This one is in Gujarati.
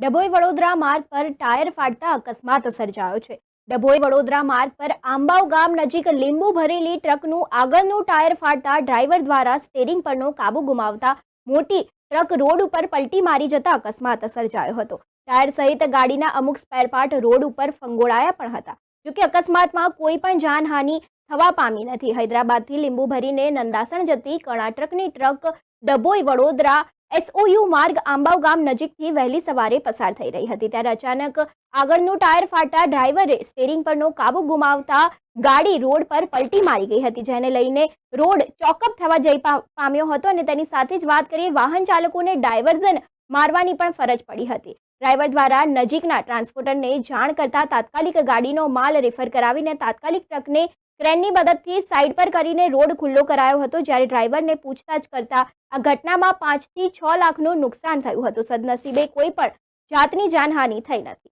ડભોઈ વડોદરા માર્ગ પર ટાયર ફાટતા અકસ્માત સર્જાયો છે। ડભોઈ વડોદરા માર્ગ પર આંબાવ ગામ નજીક લીંબુ ભરેલી ટ્રકનું આગળનું ટાયર ફાટતા ડ્રાઈવર દ્વારા સ્ટીયરિંગ પરનો કાબુ ગુમાવતા મોટી ટ્રક રોડ ઉપર પલટી મારી જતા અકસ્માત સર્જાયો હતો। ટાયર સહિત ગાડીના અમુક સ્પેરપાર્ટ રોડ ઉપર ફંગોળાયા પણ હતા। જોકે અકસ્માતમાં કોઈ પણ જાનહાનિ થવા પામી નથી। હૈદરાબાદથી લીંબુ ભરીને નંદાસણ જતી કર્ણાટકની ટ્રક ડભોઈ વડોદરા SOU માર્ગ આંબાવ ગામ નજીકથી વહેલી સવારે પસાર થઈ રહી હતી, ત્યારે અચાનક આગળનું ટાયર ફાટતા ડ્રાઈવરે સ્ટીયરિંગ પરનો કાબુ ગુમાવતા ગાડી રોડ પર પલટી મારી ગઈ હતી, જેને લઈને રોડ ચોકઅપ થવા જઈ પામ્યો હતો અને તેની સાથે જ વાત કરીએ વાહન ચાલકોને ડાયવર્ઝન મારવાની પણ ફરજ પડી હતી। ડ્રાઈવર દ્વારા નજીકના ટ્રાન્સપોર્ટરને જાણ કરતા તાત્કાલિક ગાડીનો માલ રેફર કરાવીને તાત્કાલિક ટ્રકને ક્રેનની મદદથી સાઈડ પર કરીને રોડ ખુલ્લો કરાયો હતો। જ્યારે ડ્રાઈવરને પૂછતાછ કરતા આ ઘટનામાં 5 થી 6 લાખનું નુકસાન થયું હતું। સદનસીબે કોઈ પણ જાતની જાનહાનિ થઈ નથી।